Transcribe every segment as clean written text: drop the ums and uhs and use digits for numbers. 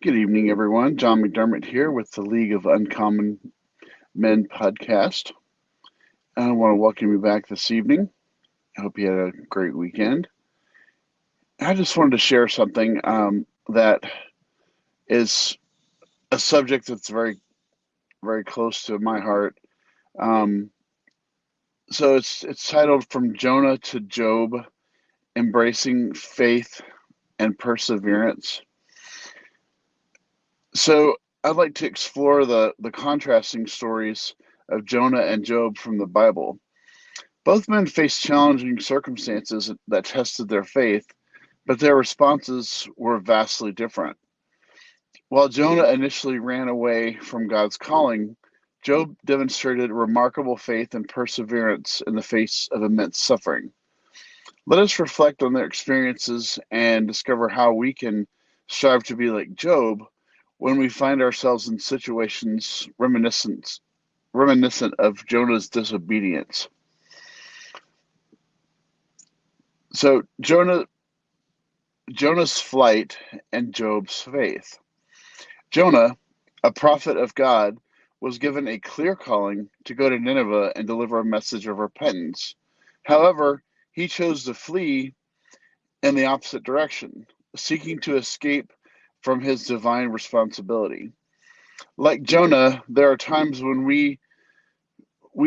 Good evening, everyone. John McDermott here with the League of Uncommon Men podcast. I want to welcome you back this evening. I hope you had a great weekend. I just wanted to share something that is a subject that's very, very close to my heart. Um, so it's titled "From Jonah to Job: Embracing Faith and Perseverance." So I'd like to explore the contrasting stories of Jonah and Job from the Bible. Both men faced challenging circumstances that tested their faith, but their responses were vastly different. While Jonah initially ran away from God's calling, Job demonstrated remarkable faith and perseverance in the face of immense suffering. Let us reflect on their experiences and discover how we can strive to be like Job when we find ourselves in situations reminiscent of Jonah's disobedience. So Jonah's flight and Job's faith. Jonah, a prophet of God, was given a clear calling to go to Nineveh and deliver a message of repentance. However, he chose to flee in the opposite direction, seeking to escape from his divine responsibility. Like Jonah, there are times when we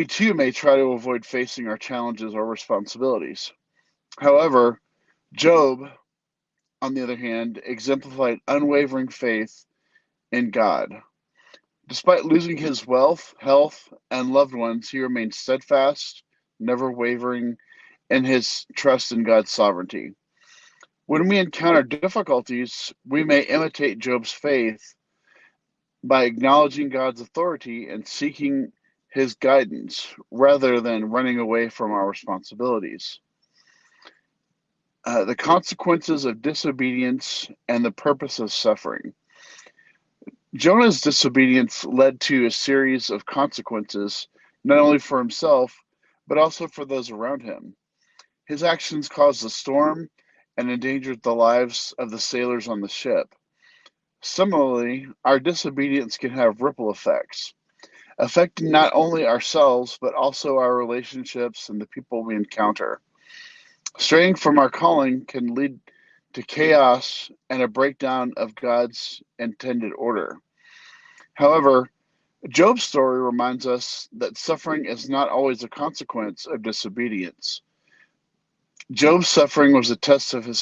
too may try to avoid facing our challenges or responsibilities. However, Job, on the other hand, exemplified unwavering faith in God. Despite losing his wealth, health, and loved ones, he remained steadfast, never wavering in his trust in God's sovereignty. When we encounter difficulties, we may imitate Job's faith by acknowledging God's authority and seeking his guidance rather than running away from our responsibilities. The consequences of disobedience and the purpose of suffering. Jonah's disobedience led to a series of consequences, not only for himself, but also for those around him. His actions caused a storm and endangered the lives of the sailors on the ship. Similarly, our disobedience can have ripple effects, affecting not only ourselves, but also our relationships and the people we encounter. Straying from our calling can lead to chaos and a breakdown of God's intended order. However, Job's story reminds us that suffering is not always a consequence of disobedience. Job's suffering was a test of his